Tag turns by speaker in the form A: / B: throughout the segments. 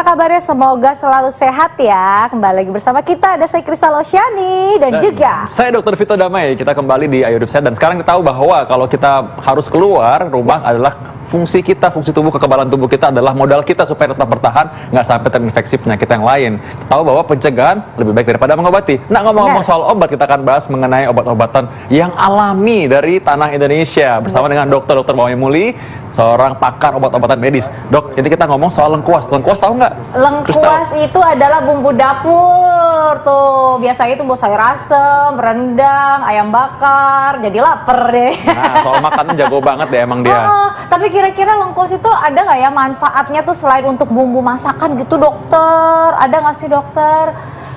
A: kabarnya? Semoga selalu sehat ya. Kembali lagi bersama kita, ada saya Kristal Oceani dan juga
B: saya Dr. Vito Damai. Kita kembali di Ayo Hidup Sehat, dan sekarang kita tahu bahwa kalau kita harus keluar rumah adalah fungsi kita, fungsi tubuh, kekebalan tubuh kita adalah modal kita supaya tetap bertahan, nggak sampai terinfeksi penyakit yang lain. Tahu bahwa pencegahan lebih baik daripada mengobati. Nah, ngomong-ngomong soal obat, kita akan bahas mengenai obat-obatan yang alami dari tanah Indonesia bersama dengan Dr. Mauy Muli, seorang pakar obat-obatan medis. Dok, ini kita ngomong soal lengkuas. Lengkuas tahu nggak?
A: lengkuas itu adalah bumbu dapur tuh. Biasanya itu buat sayur asem, rendang, ayam bakar. Jadi lapar deh.
B: Nah, soal makanan jago banget deh emang dia.
A: Tapi kira-kira lengkuas itu ada nggak ya manfaatnya tuh selain untuk bumbu masakan gitu, dokter? Ada nggak sih, dokter?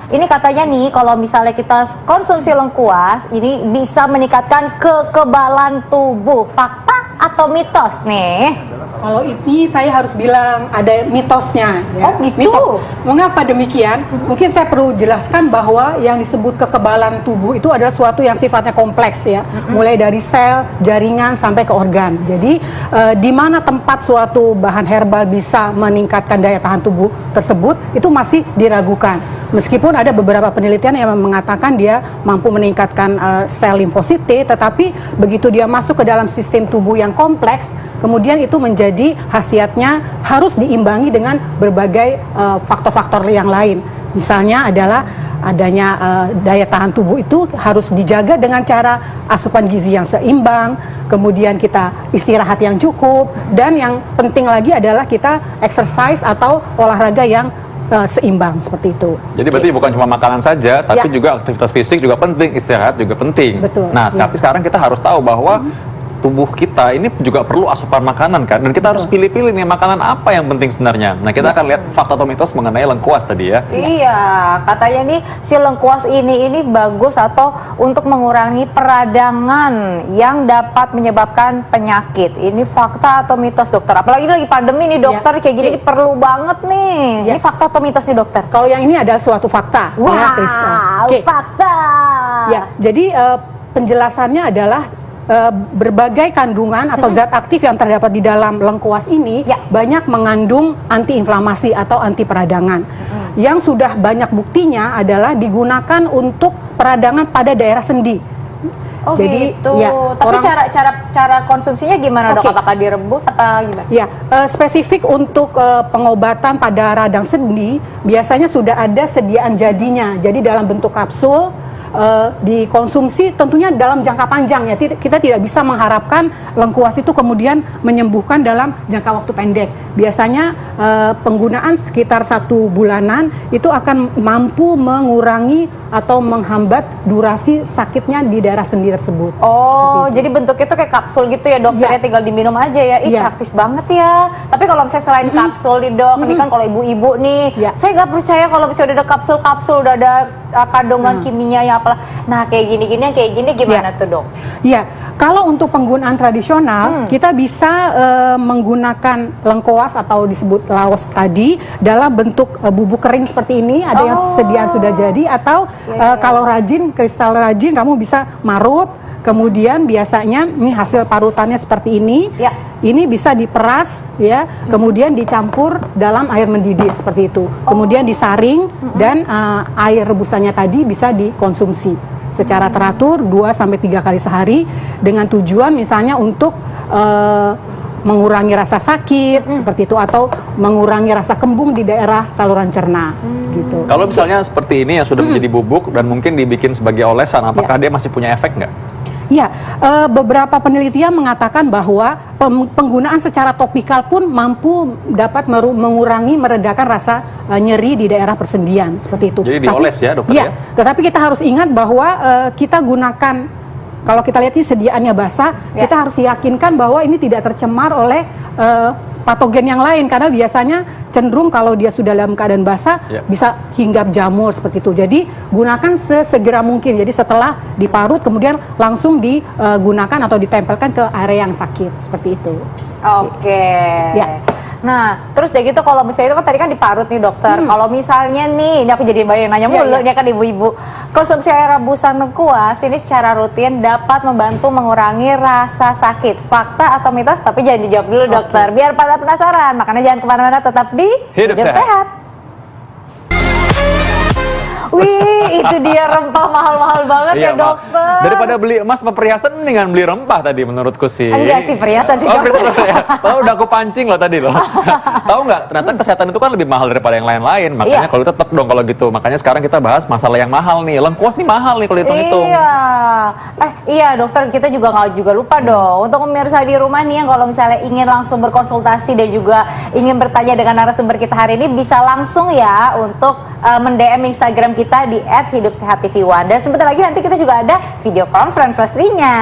A: Ini katanya nih, kalau misalnya kita konsumsi lengkuas, ini bisa meningkatkan kekebalan tubuh. Fakta atau mitos nih?
C: Kalau ini saya harus bilang ada mitosnya. Ya.
A: Oh gitu?
C: Mitos. Mengapa demikian? Mungkin saya perlu jelaskan bahwa yang disebut kekebalan tubuh itu adalah suatu yang sifatnya kompleks ya. Mulai dari sel, jaringan, sampai ke organ. Jadi di mana tempat suatu bahan herbal bisa meningkatkan daya tahan tubuh tersebut, itu masih diragukan. Meskipun ada beberapa penelitian yang mengatakan dia mampu meningkatkan sel limfosit T, tetapi begitu dia masuk ke dalam sistem tubuh yang kompleks, kemudian itu menjadi khasiatnya harus diimbangi dengan berbagai faktor-faktor yang lain. Misalnya adalah adanya daya tahan tubuh itu harus dijaga dengan cara asupan gizi yang seimbang, kemudian kita istirahat yang cukup, dan yang penting lagi adalah kita exercise atau olahraga yang seimbang seperti itu.
B: Jadi berarti bukan cuma makanan saja, tapi juga aktivitas fisik juga penting, istirahat juga penting.
C: Betul.
B: Nah, tapi sekarang kita harus tahu bahwa tubuh kita ini juga perlu asupan makanan kan, dan kita harus pilih-pilih nih makanan apa yang penting sebenarnya. Nah, kita akan lihat fakta atau mitos mengenai lengkuas tadi ya.
A: Iya, katanya nih si lengkuas ini bagus atau untuk mengurangi peradangan yang dapat menyebabkan penyakit. Ini fakta atau mitos, dokter? Apalagi lagi pandemi nih, dokter, kayak gini perlu banget nih. Ini fakta atau mitos nih, dokter?
C: Kalau yang ini adalah suatu fakta.
A: Wow, fakta.
C: Ya, jadi penjelasannya adalah berbagai kandungan atau zat aktif yang terdapat di dalam lengkuas ini banyak mengandung antiinflamasi atau anti peradangan. Yang sudah banyak buktinya adalah digunakan untuk peradangan pada daerah sendi.
A: Oh jadi, gitu. Ya, tapi cara konsumsinya gimana, dok? Apakah direbus apa gimana?
C: Ya, spesifik untuk pengobatan pada radang sendi biasanya sudah ada sediaan jadinya. Jadi dalam bentuk kapsul, dikonsumsi tentunya dalam jangka panjang ya. Kita tidak bisa mengharapkan lengkuas itu kemudian menyembuhkan dalam jangka waktu pendek. Biasanya penggunaan sekitar 1 bulanan itu akan mampu mengurangi atau menghambat durasi sakitnya di daerah sendi tersebut.
A: Oh, jadi bentuknya itu kayak kapsul gitu ya, dokter? Ya, tinggal diminum aja ya. Ih, praktis banget ya. Tapi kalau misalnya selain kapsul nih, dok, ini kan kalau ibu-ibu nih, saya nggak percaya kalau misalnya udah ada kapsul-kapsul, udah ada kandungan kimia yang apalah. Nah, kayak gini-gini, kayak gini gimana tuh, dok?
C: Iya, kalau untuk penggunaan tradisional, kita bisa menggunakan lengkuas atau disebut laos tadi dalam bentuk bubuk kering seperti ini. Ada yang sediaan sudah jadi, atau kalau rajin, kristal rajin, kamu bisa marut. Kemudian biasanya ini hasil parutannya seperti ini. Ini bisa diperas ya, kemudian dicampur dalam air mendidih seperti itu. Kemudian disaring dan air rebusannya tadi bisa dikonsumsi secara teratur 2-3 kali sehari dengan tujuan misalnya untuk mengurangi rasa sakit seperti itu, atau mengurangi rasa kembung di daerah saluran cerna gitu.
B: Kalau misalnya seperti ini yang sudah menjadi bubuk dan mungkin dibikin sebagai olesan, apakah dia masih punya efek nggak?
C: Ya, beberapa penelitian mengatakan bahwa penggunaan secara topikal pun mampu dapat mengurangi, meredakan rasa nyeri di daerah persendian seperti itu.
B: Jadi dioles ya, dokter ya?
C: Tetapi kita harus ingat bahwa kita gunakan, kalau kita lihat ini sediaannya basah, kita harus yakinkan bahwa ini tidak tercemar oleh patogen yang lain, karena biasanya cenderung kalau dia sudah dalam keadaan basah bisa hinggap jamur seperti itu. Jadi gunakan sesegera mungkin. Jadi setelah diparut kemudian langsung digunakan atau ditempelkan ke area yang sakit seperti itu.
A: Oke. Ya. Nah, terus deh gitu, kalau misalnya itu kan tadi kan diparut nih, dokter. Kalau misalnya nih, ini aku jadi banyak nanya mulu, ini kan ibu-ibu. Konsumsi air rebusan lengkuas ini secara rutin dapat membantu mengurangi rasa sakit. Fakta atau mitos? Tapi jangan dijawab dulu, dokter. Biar pada penasaran. Makanya jangan kemana-mana, tetap di
B: Hidup Sehat.
A: Wih, itu dia rempah mahal-mahal banget ya
B: Mak.
A: dokter.
B: Daripada beli emas sama perhiasan, mendingan beli rempah tadi menurutku sih.
A: Enggak sih, perhiasan sih,
B: Oh,
A: dokter.
B: perhiasan ya. Tahu udah aku pancing loh tadi loh. Tahu nggak? Ternyata kesehatan itu kan lebih mahal daripada yang lain-lain. Makanya
A: Iya.
B: kalau tetap dong kalau gitu. Makanya sekarang kita bahas masalah yang mahal nih. Lengkuas nih mahal nih kalau hitung-hitung.
A: Iya. Iya dokter, kita juga nggak juga lupa dong untuk pemirsa di rumah nih yang kalau misalnya ingin langsung berkonsultasi dan juga ingin bertanya dengan narasumber kita hari ini bisa langsung ya untuk mend-DM Instagram kita di @hidupsehattv1 dan sebentar lagi nanti kita juga ada video conference pastinya.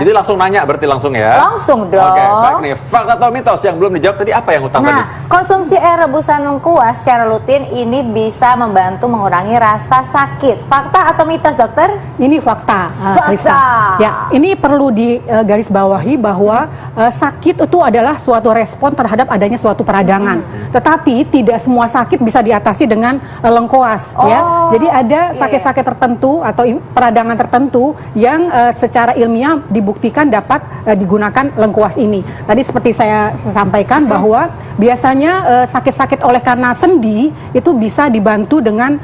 B: Jadi langsung nanya berarti langsung ya?
A: Langsung dong.
B: Oke, baik nih. Fakta atau mitos yang belum dijawab tadi apa yang utama tadi?
A: Nah, konsumsi air rebusan lengkuas secara rutin ini bisa membantu mengurangi rasa sakit. Fakta atau mitos, dokter?
C: Ini fakta,
A: Fakta.
C: Krista. Ya, ini perlu digarisbawahi bahwa sakit itu adalah suatu respon terhadap adanya suatu peradangan. Tetapi tidak semua sakit bisa diatasi dengan lengkuas, ya.
A: Oh,
C: Jadi ada
A: iya,
C: sakit-sakit tertentu atau peradangan tertentu yang secara ilmiah dibuktikan dapat digunakan lengkuas ini. Tadi seperti saya sampaikan bahwa biasanya sakit-sakit oleh karena sendi itu bisa dibantu dengan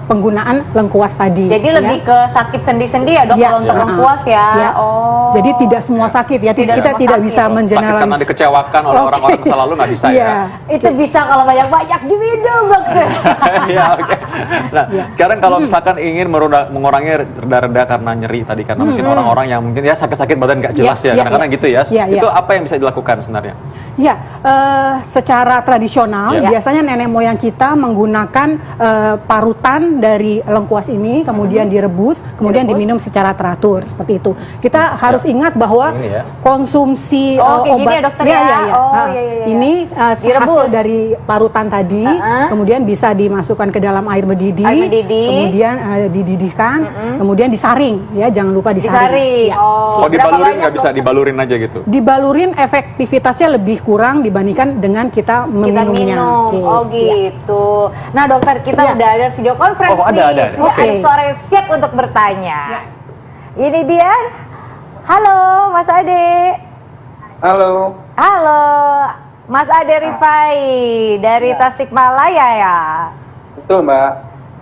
C: penggunaan lengkuas tadi.
A: Jadi
C: ya.
A: lebih ke sakit sendi-sendi ya dok
C: Ya,
A: kalau untuk
C: ya.
A: lengkuas ya.
C: Ya.
A: Oh.
C: Jadi tidak semua sakit ya.
A: Tidak
C: Kita
A: semua
C: tidak
A: sakit.
C: bisa
B: Sakit
C: mengeneralis.
B: karena dikecewakan oleh
C: Oke.
B: orang-orang masa lalu nggak bisa
C: Iya.
B: ya?
A: Itu bisa kalau banyak-banyak diminum dokter.
B: Iya, oke. Nah, sekarang kalau misalkan ingin mengurangi reda-reda karena nyeri tadi, karena mungkin orang-orang yang mungkin ya sakit-sakit badan nggak jelas
C: Ya,
B: ya, kadang-kadang
C: ya.
B: gitu ya.
C: Ya, ya.
B: Itu apa yang bisa dilakukan sebenarnya?
C: Ya, secara tradisional
B: Ya.
C: biasanya nenek moyang kita menggunakan parutan dari lengkuas ini, kemudian direbus, kemudian
A: Direbus.
C: diminum secara teratur seperti itu. Kita harus ingat bahwa
B: Ini ya.
C: konsumsi
A: Oh, kayak gini
C: obat
A: ya, dokter ya? Oh, iya, iya, iya.
C: ini
A: Direbus.
C: hasil dari parutan tadi, kemudian bisa dimasukkan ke dalam air mendidih,
A: Air mendidih.
C: kemudian dididihkan, kemudian disaring, ya jangan lupa disaring.
A: Disaring.
C: Ya.
A: Oh.
B: Kalau
A: berapa
B: dibalurin
A: banyak,
B: nggak bisa
A: dokter?
B: dibalurin aja gitu?
C: Dibalurin efektivitasnya lebih kurang dibandingkan dengan kita
A: Kita
C: meminumnya.
A: minum.
C: Oke,
A: Oh
C: ya.
A: gitu. Nah dokter, kita
C: Ya.
A: udah ada video conference
B: Oh, ada,
A: nih.
B: ada.
A: Sudah
C: Oke.
A: ada suara yang siap untuk bertanya. Ini dia. Halo Mas Ade.
D: Halo,
A: Halo Mas Ade Rifai dari Tasikmalaya ya.
D: betul Mbak.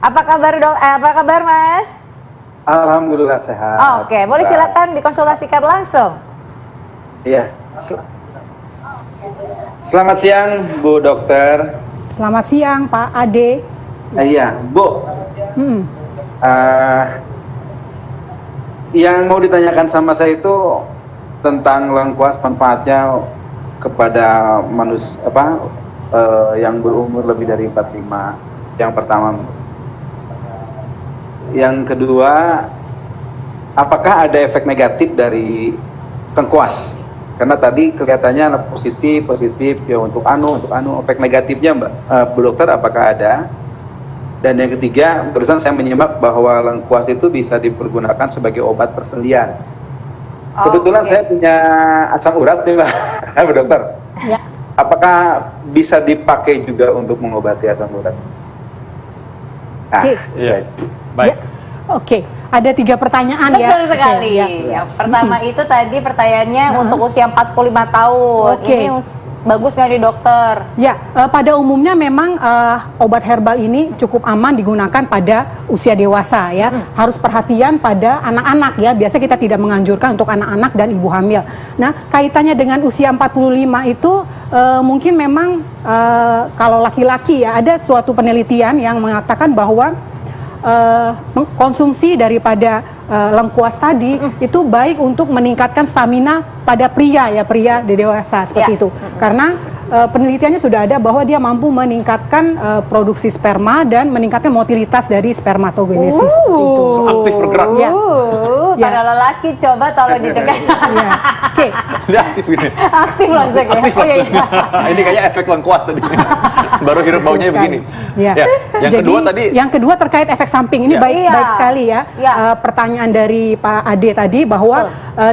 A: Apa kabar dok? Apa kabar Mas?
D: Alhamdulillah sehat.
A: Oke, boleh
D: Mbak.
A: silakan dikonsultasikan langsung.
D: Iya. Selamat siang Bu Dokter.
C: Selamat siang Pak Ade.
D: Iya Bu.
C: Hmm.
D: Yang mau ditanyakan sama saya itu tentang lengkuas manfaatnya kepada manusia yang berumur lebih dari 45. Yang pertama. Yang kedua, apakah ada efek negatif dari lengkuas? Karena tadi kelihatannya positif ya untuk efek negatifnya Mbak Bu Dokter apakah ada? Dan yang ketiga, terusan saya menyimak bahwa lengkuas itu bisa dipergunakan sebagai obat perselian. Kebetulan
A: Oke.
D: saya punya asam urat nih Mbak Bu Dokter.
C: Ya.
D: Apakah bisa dipakai juga untuk mengobati asam urat?
C: Oke.
B: Iya. Baik.
C: Ya. Oke, ada 3 pertanyaan ya.
A: Betul sekali.
C: Oke, ya.
A: Yang pertama itu tadi pertanyaannya untuk usia 45 tahun.
C: Oke.
A: Ini bagus nggak nih dokter?
C: Ya, pada umumnya memang obat herbal ini cukup aman digunakan pada usia dewasa ya. Harus perhatian pada anak-anak ya. Biasa kita tidak menganjurkan untuk anak-anak dan ibu hamil. Nah, kaitannya dengan usia 45 itu mungkin memang kalau laki-laki ya ada suatu penelitian yang mengatakan bahwa konsumsi daripada lengkuas tadi itu baik untuk meningkatkan stamina pada pria dewasa seperti
A: Ya.
C: itu. Karena penelitiannya sudah ada bahwa dia mampu meningkatkan produksi sperma dan meningkatkan motilitas dari spermatogenesis seperti itu.
B: So, aktif bergerak.
C: Ya. Ya.
A: Para lelaki coba tolong didengar.
C: Ya. Oke.
B: Dia aktif ini.
A: Aktif langsung ya.
B: Aktif
A: Oh, iya,
B: langsung.
A: iya.
B: Ini kayaknya efek lengkuas tadi. Baru hirup baunya
C: Betul
B: begini.
C: sekali. Ya.
B: Yang
C: Jadi,
B: kedua tadi
C: yang kedua terkait efek samping ini
B: Ya.
C: baik
A: Iya.
C: baik sekali ya.
A: Ya.
C: Pertanyaan dari Pak Ade tadi bahwa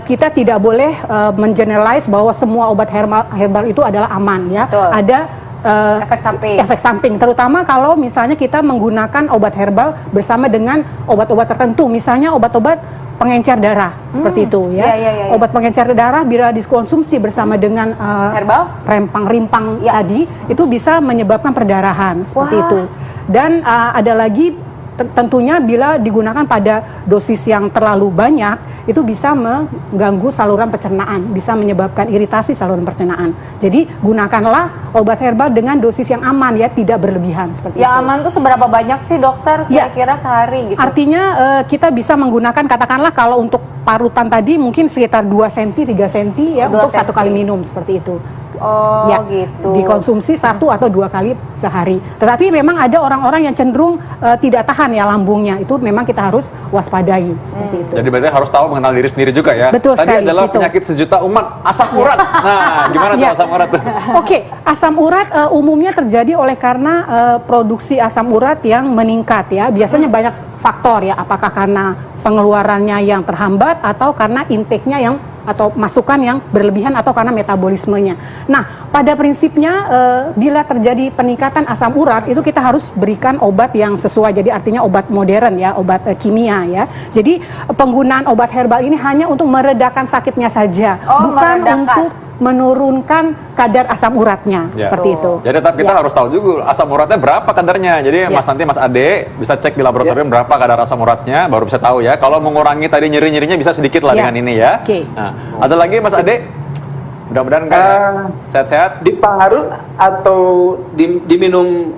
C: kita tidak boleh mengeneralize bahwa semua obat herbal itu adalah aman ya.
A: Betul.
C: Ada
A: Efek samping.
C: terutama kalau misalnya kita menggunakan obat herbal bersama dengan obat-obat tertentu, misalnya obat-obat pengencer darah seperti itu ya.
A: Iya, iya, iya.
C: Obat pengencer darah bila dikonsumsi bersama dengan
A: Herbal?
C: rempang-rimpang
A: Ya.
C: tadi itu bisa menyebabkan perdarahan seperti
A: Wah.
C: itu. Dan ada lagi tentunya bila digunakan pada dosis yang terlalu banyak itu bisa mengganggu saluran pencernaan, bisa menyebabkan iritasi saluran pencernaan. Jadi gunakanlah obat herbal dengan dosis yang aman ya, tidak berlebihan seperti
A: Yang
C: itu.
A: aman tuh seberapa banyak sih dokter
C: Ya.
A: kira-kira sehari gitu?
C: Artinya kita bisa menggunakan, katakanlah kalau untuk parutan tadi mungkin sekitar 2 cm, 3 cm ya
A: 2
C: untuk 1 kali
A: senti.
C: minum seperti itu.
A: Oh
C: Ya,
A: gitu.
C: dikonsumsi 1 atau 2 kali sehari. Tetapi memang ada orang-orang yang cenderung tidak tahan ya lambungnya. Itu memang kita harus waspadai seperti itu.
B: Jadi berarti harus tahu mengenal diri sendiri juga ya.
C: Betul
B: Tadi
C: sekali,
B: adalah
C: itu.
B: penyakit sejuta umat, asam urat. Nah, gimana tuh
C: Ya.
B: asam urat tuh?
C: Oke, asam urat umumnya terjadi oleh karena produksi asam urat yang meningkat ya. Biasanya banyak faktor ya, apakah karena pengeluarannya yang terhambat atau karena intake-nya yang atau masukan yang berlebihan atau karena metabolismenya. Nah, pada prinsipnya bila terjadi peningkatan asam urat itu kita harus berikan obat yang sesuai. Jadi artinya obat modern ya, obat kimia ya. Jadi penggunaan obat herbal ini hanya untuk meredakan sakitnya saja,
A: Oh,
C: bukan
A: meredakan.
C: untuk menurunkan kadar asam uratnya
B: Ya.
C: seperti itu.
B: Jadi tetap kita
C: Ya.
B: harus tahu juga asam uratnya berapa kadarnya. Jadi
C: Ya.
B: Mas Ade bisa cek di laboratorium berapa kadar asam uratnya, baru bisa tahu ya. Kalau mengurangi tadi nyeri-nyerinya bisa sedikit lah
C: Ya.
B: dengan ini ya.
C: Oke.
B: Nah, ada lagi Mas Ade? Mudah-mudahan enggak ya? Sehat-sehat.
D: Diparut atau diminum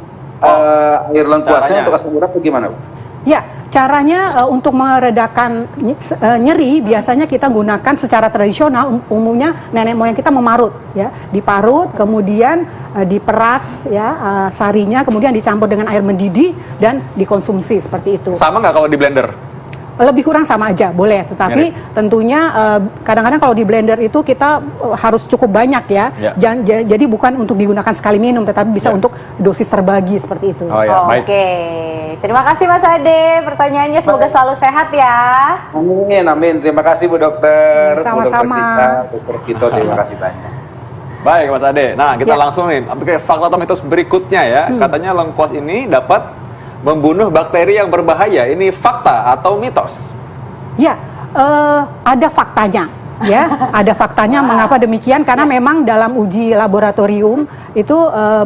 D: air lengkuasnya
B: caranya.
D: untuk asam urat atau gimana, Bu?
C: Ya, caranya untuk meredakan nyeri biasanya kita gunakan secara tradisional, umumnya nenek moyang kita memarut ya, diparut kemudian diperas ya sarinya, kemudian dicampur dengan air mendidih dan dikonsumsi seperti itu.
B: Sama nggak kalau di blender?
C: Lebih kurang sama aja, boleh. Tetapi tentunya kadang-kadang kalau di blender itu kita harus cukup banyak ya.
B: Ya.
C: Jadi bukan untuk digunakan sekali minum, tetapi bisa
B: Ya.
C: untuk dosis terbagi seperti itu.
B: Oh ya, baik.
A: Oke, terima kasih Mas Ade. Pertanyaannya semoga selalu sehat ya.
D: Amin, amin. Terima kasih Bu Dokter. Bu
C: Sama-sama.
D: Dokter Vito, terima kasih banyak.
B: Baik Mas Ade. Nah, kita
C: Ya.
B: langsung nih ke fakta atau mitos berikutnya ya. Katanya lengkuas ini dapat membunuh bakteri yang berbahaya. Ini fakta atau mitos?
C: Ya, ada faktanya. Ya, ada faktanya. Mengapa demikian? Karena memang dalam uji laboratorium itu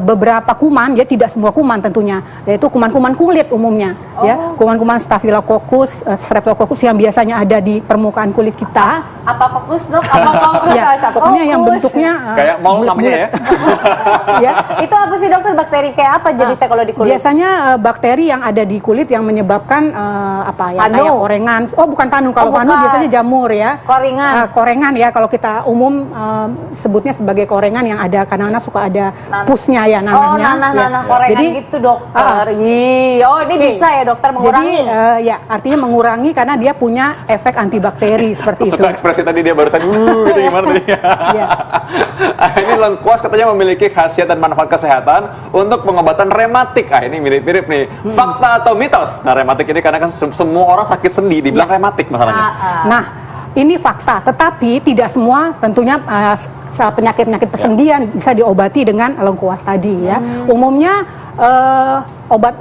C: beberapa kuman, ya tidak semua kuman tentunya, yaitu kuman-kuman kulit umumnya, ya kuman-kuman Staphylococcus, Streptococcus yang biasanya ada di permukaan kulit kita.
A: Apa fokus dok? Apa fokus?
C: Ya,
A: Apa
C: pokoknya yang
A: fokus?
C: bentuknya
B: Kayak mall namanya ya.
C: ya.
A: Itu apa sih dokter? Bakteri kayak apa jenisnya kalau di kulit?
C: Biasanya bakteri yang ada di kulit yang menyebabkan apa ya?
A: Panu.
C: Kayak korengan. Oh, bukan panu. Kalau
A: Oh,
C: panu
A: bukan.
C: biasanya jamur ya.
A: Koringan.
C: Korengan ya. Kalau kita umum sebutnya sebagai korengan yang ada kadang-kadang suka ada pusnya ya namanya.
A: Oh, nanah-nanah
C: Ya.
A: korengan
C: Jadi,
A: gitu dokter. Oh, ini
C: Oke.
A: bisa ya dokter mengurangi?
C: Jadi ya artinya mengurangi karena dia punya efek antibakteri seperti itu.
B: Suka ekspresi tadi dia barusan gitu gimana tadi?
C: Iya.
B: Ini lengkuas katanya memiliki khasiat dan manfaat kesehatan untuk pengobatan rematik. Ini mirip-mirip nih. Fakta atau mitos? Nah, rematik ini karena kan semua orang sakit sendi dibilang rematik masalahnya.
C: Nah, ini fakta, tetapi tidak semua tentunya penyakit-penyakit persendian bisa diobati dengan lengkuas tadi ya. Umumnya obat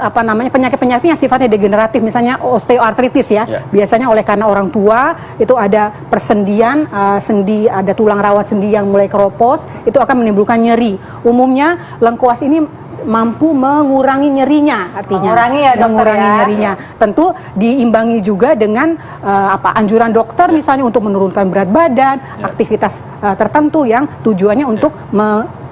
C: penyakit-penyakit yang sifatnya degeneratif, misalnya osteoartritis ya.
B: Ya.
C: Biasanya oleh karena orang tua itu ada persendian sendi, ada tulang rawat sendi yang mulai keropos, itu akan menimbulkan nyeri. Umumnya lengkuas ini mampu mengurangi nyerinya, artinya
A: Mengurangi ya, dokter,
C: mengurangi
A: ya.
C: nyerinya. Tentu diimbangi juga dengan anjuran dokter misalnya untuk menurunkan berat badan, aktivitas tertentu yang tujuannya untuk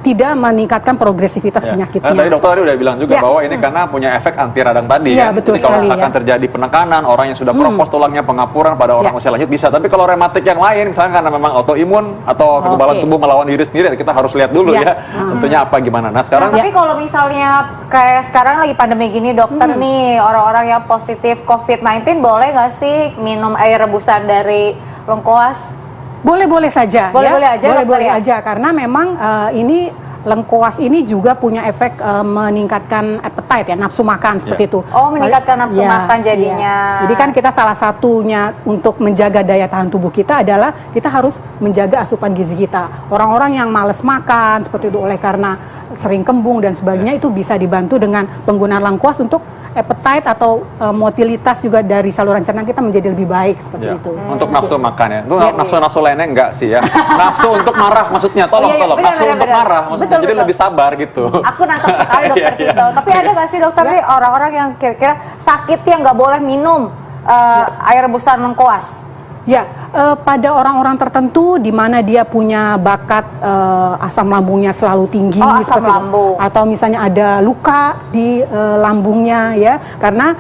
C: tidak meningkatkan progresivitas
B: Ya.
C: penyakitnya.
B: Karena tadi dokter tadi udah bilang juga
C: Ya.
B: bahwa ini karena punya efek anti radang tadi
C: Ya,
B: kan.
C: betul
B: Jadi kalau
C: sekali,
B: misalkan
C: ya.
B: terjadi penekanan, orang yang sudah keropos tulangnya, pengapuran pada orang
C: Ya.
B: usia lanjut bisa. Tapi kalau rematik yang lain, misalnya karena memang autoimun atau kekebalan
C: Oke.
B: tubuh melawan diri sendiri, kita harus lihat dulu
C: Ya.
B: ya. Tentunya apa gimana. Nah, sekarang
A: Nah, tapi kalau misalnya kayak sekarang lagi pandemi gini dokter nih, orang-orang yang positif COVID-19 boleh nggak sih minum air rebusan dari lengkuas?
C: Boleh-boleh saja,
A: Boleh-boleh
C: ya.
A: aja,
C: Boleh-boleh
A: dokter, ya?
C: aja, karena memang ini lengkuas ini juga punya efek meningkatkan appetite ya, nafsu makan seperti itu.
A: Oh, meningkatkan nafsu makan jadinya.
C: Jadi kan kita salah satunya untuk menjaga daya tahan tubuh kita adalah kita harus menjaga asupan gizi kita. Orang-orang yang males makan seperti itu oleh karena sering kembung dan sebagainya itu bisa dibantu dengan penggunaan lengkuas untuk appetite atau motilitas juga dari saluran cerna kita menjadi lebih baik seperti
B: Ya.
C: itu.
B: Untuk nafsu makan ya. Itu
C: Iya,
B: nafsu lainnya enggak sih ya. Nafsu untuk marah maksudnya. Tolong,
A: Oh, iya,
B: tolong.
A: benar,
B: Nafsu
A: benar,
B: untuk
A: benar.
B: marah maksudnya.
A: Betul,
B: Jadi
A: betul.
B: lebih sabar gitu.
A: Aku nangkep sekali dokter
B: Iya, iya.
A: Vito. Tapi ada nggak sih dokter nih orang-orang yang kira-kira sakit yang nggak boleh minum air rebusan lengkuas?
C: Ya, pada orang-orang tertentu di mana dia punya bakat asam lambungnya selalu tinggi,
A: Oh, asam
C: seperti itu.
A: lambung.
C: Atau misalnya ada luka di lambungnya ya, karena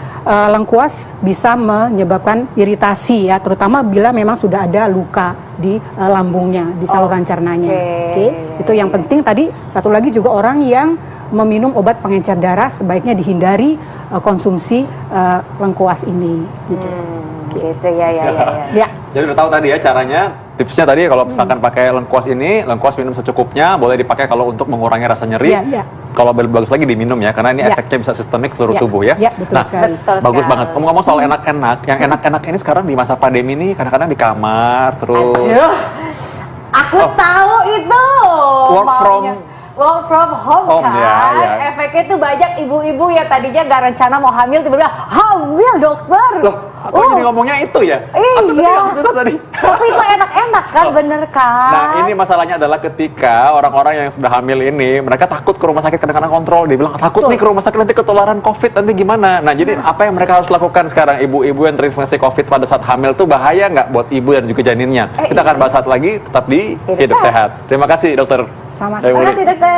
C: lengkuas bisa menyebabkan iritasi ya, terutama bila memang sudah ada luka di lambungnya, di saluran cernanya. Oke, itu yang penting. Tadi satu lagi juga orang yang meminum obat pengencer darah sebaiknya dihindari konsumsi lengkuas ini. Gitu.
A: Gitu ya.
C: Ya.
B: Jadi udah tahu tadi ya caranya, tipsnya tadi kalau misalkan pakai lengkuas ini, lengkuas minum secukupnya, boleh dipakai kalau untuk mengurangi rasa nyeri.
C: Iya, iya.
B: Kalau bagus lagi diminum ya, karena ini
C: Iya.
B: efeknya bisa sistemik seluruh
C: Iya,
B: tubuh ya.
C: iya, betul
B: Nah,
C: sekali.
A: Betul
B: bagus
A: sekali.
B: banget. Ngomong-ngomong soal enak-enak, yang enak-enak ini sekarang di masa pandemi ini kadang-kadang di kamar terus.
A: Aduh, aku tahu itu.
B: Work
A: from home
B: home,
A: kan.
B: ya.
A: Efeknya tuh banyak ibu-ibu yang tadinya nggak rencana mau hamil tiba-tiba hamil dokter.
B: Loh, aku jadi ngomongnya itu ya? Aku tadi
A: Iya.
B: nggak maksud itu tadi.
A: Tapi itu enak-enak kan, bener kan?
B: Nah, ini masalahnya adalah ketika orang-orang yang sudah hamil ini, mereka takut ke rumah sakit, kadang-kadang kontrol. Dia bilang, takut nih ke rumah sakit nanti ketularan COVID, nanti gimana? Nah, jadi apa yang mereka harus lakukan sekarang? Ibu-ibu yang terinfeksi COVID pada saat hamil tuh bahaya nggak buat ibu dan juga janinnya? Kita akan bahas saat lagi, tetap di
A: Hidup
B: Hidup
A: Sehat.
B: Sehat. Terima kasih, dokter.
C: Sama.
B: Dewi
A: Terima
B: Wuli.
A: kasih dokter.